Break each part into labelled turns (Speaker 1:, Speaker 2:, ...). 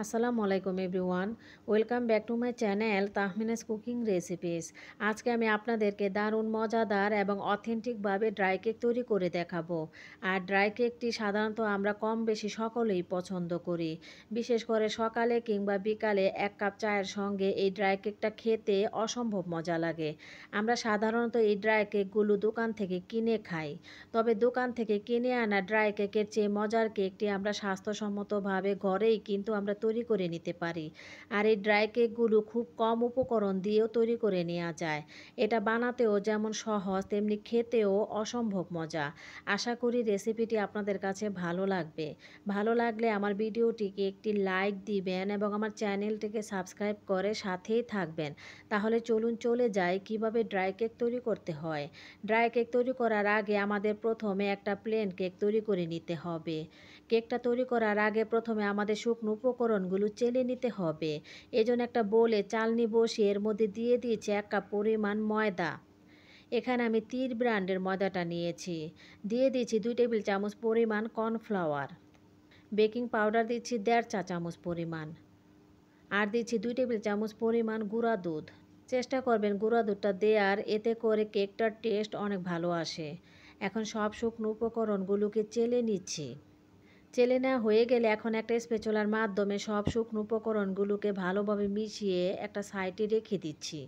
Speaker 1: আসসালামু আলাইকুম everyone. Welcome back to my channel Tahmina's cooking recipes. আজকে আমি আপনাদেরকে দারুণ মজাদার এবং অথেন্টিকভাবে ড্রাই কেক তৈরি করে দেখাবো। আর ড্রাই কেকটি সাধারণত আমরা কম বেশি সকলেই পছন্দ করি। বিশেষ করে সকালে কিংবা বিকালে ১ কাপ চায়ের সঙ্গে এই ড্রাই কেকটা খেতে অসম্ভব মজা লাগে। আমরা সাধারণত এই ড্রাই কেকগুলো দোকান থেকে কিনে খাই। তবে দোকান থেকে কিনে আনা ড্রাই কেকের চেয়ে মজার কেকটি আমরা স্বাস্থ্যসম্মতভাবে ঘরেই কিন্তু আমরা তৈরি করে নিতে পারি। আর এই ড্রাই কেকগুলো খুব কম উপকরণ দিয়েও তৈরি করে নেওয়া যায়। এটা বানাতেও যেমন সহজ তেমনি খেতেও অসম্ভব মজা। আশা করি রেসিপিটি আপনাদের কাছে ভালো লাগবে। ভালো লাগলে আমার ভিডিওটিকে একটি লাইক দিবেন এবং আমার চ্যানেলটিকে সাবস্ক্রাইব করে সাথেই থাকবেন। তাহলে চলুন চলে যাই কিভাবে ড্রাই কেক তৈরি করতে হয়। ড্রাই কেক তৈরি করার আগে আমাদের প্রথমে একটা প্লেন কেক তৈরি করে নিতে হবে। কেকটা তৈরি করার আগে প্রথমে আমাদের শুকনো উপকরণগুলো চেলে নিতে হবে। এজন্য একটা বোলে চালনি বসিয়ে এর মধ্যে দিয়ে দিয়েছি ১ কাপ পরিমাণ ময়দা। এখানে আমি তীর ব্র্যান্ডের ময়দাটা নিয়েছি। দিয়ে দিচ্ছি ২ টেবিল চামচ পরিমাণ কর্নফ্লাওয়ার। বেকিং পাউডার দিচ্ছি ১.৫ চা চামচ পরিমাণ। আর দিচ্ছি ২ টেবিল চামচ পরিমাণ গুঁড়া দুধ। চেষ্টা করবেন গুঁড়া দুধটা দেওয়ার, এতে করে কেকটার টেস্ট অনেক ভালো আসে। এখন সব শুকনো উপকরণগুলোকে চেলে নিচ্ছি। চেলে নেওয়া হয়ে গেলে এখন একটা স্প্যাচুলার মাধ্যমে সব শুকনো উপকরণগুলোকে ভালোভাবে মিশিয়ে একটা সাইডে রেখে দিচ্ছি।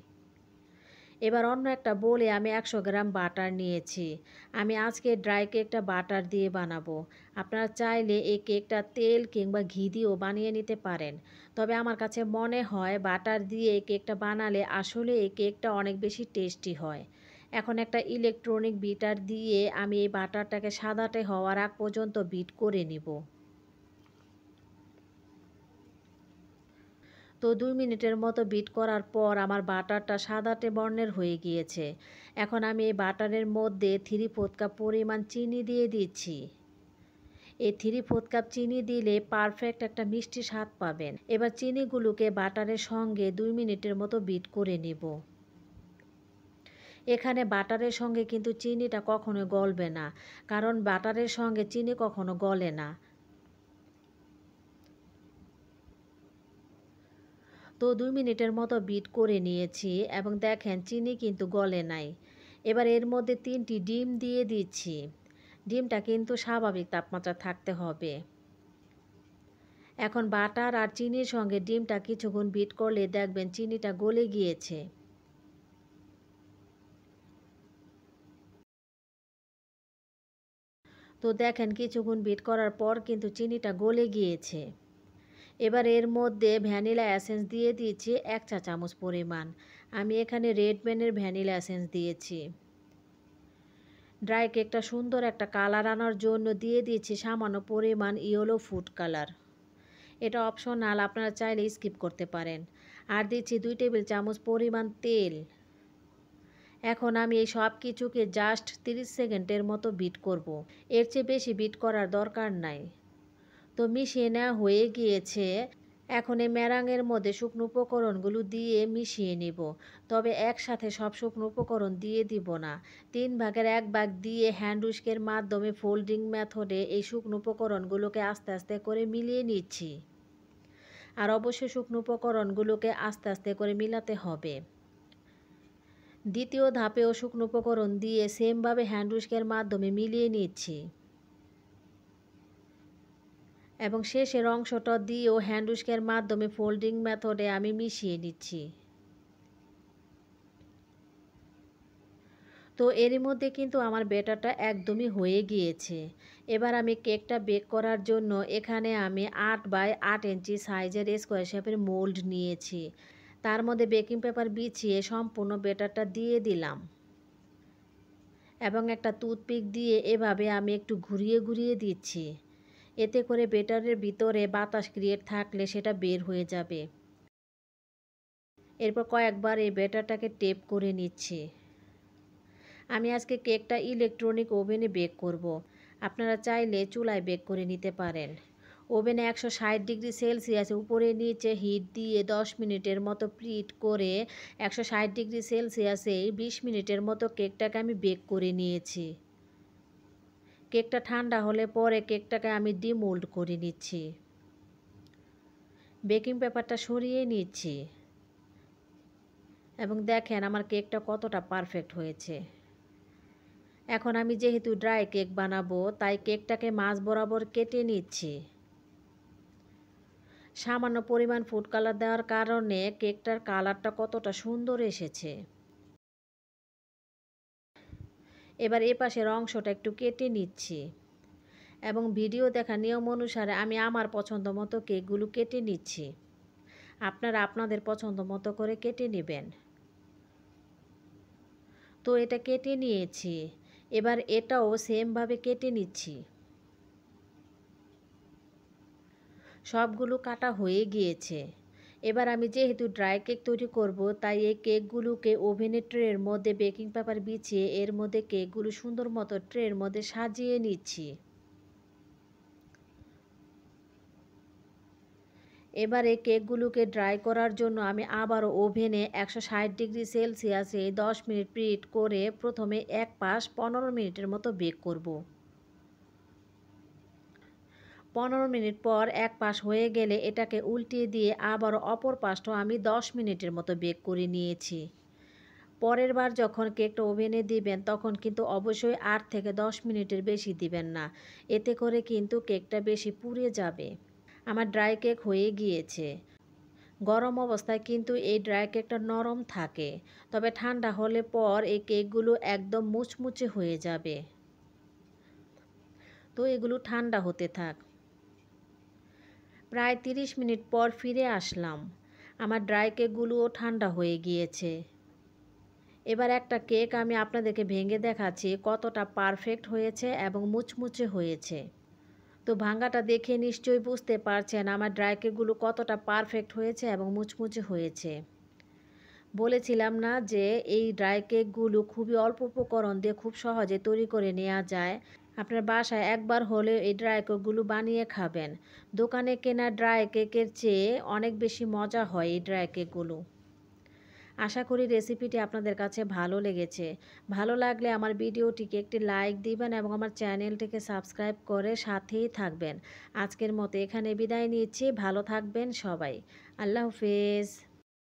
Speaker 1: এবার অন্য একটা বোলে আমি ১০০ গ্রাম বাটার নিয়েছি। আমি আজকে ড্রাই কেকটা বাটার দিয়ে বানাবো। আপনারা চাইলে এই কেকটা তেল কিংবা ঘি দিয়েও বানিয়ে নিতে পারেন। তবে আমার কাছে মনে হয় বাটার দিয়ে এই কেকটা বানালে আসলে এই কেকটা অনেক বেশি টেস্টি হয়। এখন একটা ইলেকট্রনিক বিটার দিয়ে আমি এই বাটারটাকে সাদাটে হওয়ার আগ পর্যন্ত বিট করে নিব। তো ২ মিনিটের মতো বিট করার পর আমার বাটারটা সাদাটে বর্ণের হয়ে গিয়েছে। এখন আমি এই বাটারের মধ্যে 3/4 কাপ পরিমাণ চিনি দিয়ে দিচ্ছি। এই 3/4 কাপ চিনি দিলে পারফেক্ট একটা মিষ্টি স্বাদ পাবেন। এবার চিনিগুলোকে বাটারের সঙ্গে ২ মিনিটের মতো বিট করে নিব। এখানে বাটারের সঙ্গে কিন্তু চিনিটা কখনো গলবে না, কারণ বাটারের সঙ্গে চিনি কখনো গলে না। তো ২ মিনিটের মতো বিট করে নিয়েছি এবং দেখেন চিনি কিন্তু গলে নাই। এবার এর মধ্যে ৩টি ডিম দিয়ে দিচ্ছি। ডিমটা কিন্তু স্বাভাবিক তাপমাত্রায় থাকতে হবে। এখন বাটার আর চিনির সঙ্গে ডিমটা কিছুক্ষণ বিট করলে দেখবেন চিনিটা গলে গিয়েছে। তো দেখেন কিছুক্ষণ বিট করার পর কিন্তু চিনিটা গলে গিয়েছে। এবার এর মধ্যে ভ্যানিলা এসেন্স দিয়ে দিচ্ছি ১ চা চামচ পরিমাণ। আমি এখানে রেড ব্যানের ভ্যানিলা এসেন্স দিয়েছি। ড্রাই কেকটা সুন্দর একটা কালার আনার জন্য দিয়ে দিচ্ছি সামান্য পরিমাণ ইয়েলো ফুড কালার। এটা অপশনাল, আপনারা চাইলে স্কিপ করতে পারেন। আর দিচ্ছি ২ টেবিল চামচ পরিমাণ তেল। এখন আমি এই সব কিছুকে জাস্ট ৩০ সেকেন্ডের মতো বিট করব। এর চেয়ে বেশি বিট করার দরকার নাই। তো মিশিয়ে নেওয়া হয়ে গিয়েছে। এখন এই মেরাঙের মধ্যে শুকনো উপকরণগুলো দিয়ে মিশিয়ে নিব। তবে একসাথে সব শুকনো উপকরণ দিয়ে দিব না। ৩ ভাগের ১ ভাগ দিয়ে হ্যান্ড হুইস্কের মাধ্যমে ফোল্ডিং মেথডে এই শুকনো উপকরণগুলোকে আস্তে আস্তে করে মিলিয়ে নিচ্ছি। আর অবশ্যই শুকনো উপকরণগুলোকে আস্তে আস্তে করে মিলাতে হবে। দ্বিতীয় ধাপেও শুকনো উপকরণ দিয়ে সেমভাবে হ্যান্ড হুইস্কের মাধ্যমে মিলিয়ে নিচ্ছি। এবং শেষের অংশটা দিয়েও হ্যান্ড হুইস্কের মাধ্যমে ফোল্ডিং মেথডে আমি মিশিয়ে নিচ্ছি। তো এরই মধ্যে কিন্তু আমার ব্যাটারটা একদমই হয়ে গিয়েছে। এবার আমি কেকটা বেক করার জন্য এখানে আমি ৮ বাই ৮ ইঞ্চি সাইজের স্কোয়ার শেপের মোল্ড নিয়েছি। তার মধ্যে বেকিং পেপার বিছিয়ে সম্পূর্ণ ব্যাটারটা দিয়ে দিলাম এবং একটা টুথপিক দিয়ে এভাবে আমি একটু ঘুরিয়ে ঘুরিয়ে দিচ্ছি। এতে করে ব্যাটারের ভিতরে বাতাস ক্রিয়েট থাকলে সেটা বের হয়ে যাবে। এরপর কয়েকবার এই ব্যাটারটাকে টেপ করে নিচ্ছি। আমি আজকে কেকটা ইলেকট্রনিক ওভেনে বেক করব। আপনারা চাইলে চুলায় বেক করে নিতে পারেন। ওভেনে ১৬০ ডিগ্রি সেলসিয়াসে উপরে নিচে হিট দিয়ে ১০ মিনিটের মতো প্রিহিট করে ১৬০ ডিগ্রি সেলসিয়াসে ২০ মিনিটের মতো কেকটাকে আমি বেক করে নিয়েছি। কেকটা ঠান্ডা হলে পরে কেকটাকে আমি ডিমোল্ড করে নিচ্ছি। বেকিং পেপারটা সরিয়ে নিচ্ছি এবং দেখেন আমার কেকটা কতটা পারফেক্ট হয়েছে। এখন আমি যেহেতু ড্রাই কেক বানাবো তাই কেকটাকে মাঝ বরাবর কেটে নিচ্ছি। সামান্য পরিমাণ ফুড কালার দেওয়ার কারণে কেকটার কালারটা কতটা সুন্দর এসেছে। এবার এ পাশের অংশটা একটু কেটে নিচ্ছি এবং ভিডিও দেখা নিয়ম অনুসারে আমি আমার পছন্দ মতো কেকগুলো কেটে নিচ্ছি। আপনারা আপনাদের পছন্দ মতো করে কেটে নেবেন। তো এটা কেটে নিয়েছি, এবার এটাও সেমভাবে কেটে নিচ্ছি। সবগুলো কাটা হয়ে গিয়েছে। এবার আমি যেহেতু ড্রাই কেক তৈরি করব তাই এই কেকগুলোকে ওভেনের ট্রের মধ্যে বেকিং পেপার বিছিয়ে এর মধ্যে কেকগুলো সুন্দর মতো ট্রের মধ্যে সাজিয়ে নিচ্ছি। এবারে কেকগুলোকে ড্রাই করার জন্য আমি আবারও ওভেনে 160 ডিগ্রি সেলসিয়াসে 10 মিনিট প্রিহিট করে প্রথমে এক পাশ 15 মিনিটের মতো বেক করব। 15 মিনিট পর এক পাশ হয়ে গেলে এটাকে উল্টিয়ে দিয়ে আবারও অপর পাশটাও আমি 10 মিনিটের মতো বেক করে নিয়েছি। পরের বার যখন কেকটা ওভেনে দিবেন তখন কিন্তু অবশ্যই 8 থেকে 10 মিনিটের বেশি দিবেন না, এতে করে কিন্তু কেকটা বেশি পুড়ে যাবে। আমার ড্রাই কেক হয়ে গিয়েছে। গরম অবস্থায় কিন্তু এই ড্রাই কেকটা নরম থাকে, তবে ঠান্ডা হলে পর এই কেকগুলো একদম মুচমুচে হয়ে যাবে। তো এগুলো ঠান্ডা হতে থাক। প্রায় 30 মিনিট পর ফিরে আসলাম। আমার ড্রাই কেকগুলোও ঠান্ডা হয়ে গিয়েছে। এবার একটা কেক আমি আপনাদেরকে ভেঙে দেখাচ্ছি কতটা পারফেক্ট হয়েছে এবং মুচমুচে হয়েছে। তো ভাঙাটা দেখে নিশ্চয়ই বুঝতে পারছেন আমার ড্রাই কেকগুলো কতটা পারফেক্ট হয়েছে এবং মুচমুচে হয়েছে। বলেছিলাম না যে এই ড্রাই কেকগুলো খুবই অল্প উপকরণ দিয়ে খুব সহজে তৈরি করে নেওয়া যায়। আপনার বাসায় একবার হলেও এই ড্রাই কেকগুলো বানিয়ে খাবেন। দোকানে কেনা ড্রাই কেকের চেয়ে অনেক বেশি মজা হয় এই ড্রাই কেকগুলো। আশা করি রেসিপিটি আপনাদের কাছে ভালো লেগেছে। ভালো লাগলে আমার ভিডিওটিকে একটি লাইক দিবেন এবং আমার চ্যানেলটিকে সাবস্ক্রাইব করে সাথেই থাকবেন। আজকের মতো এখানে বিদায় নিচ্ছি। ভালো থাকবেন সবাই। আল্লাহ হাফেজ।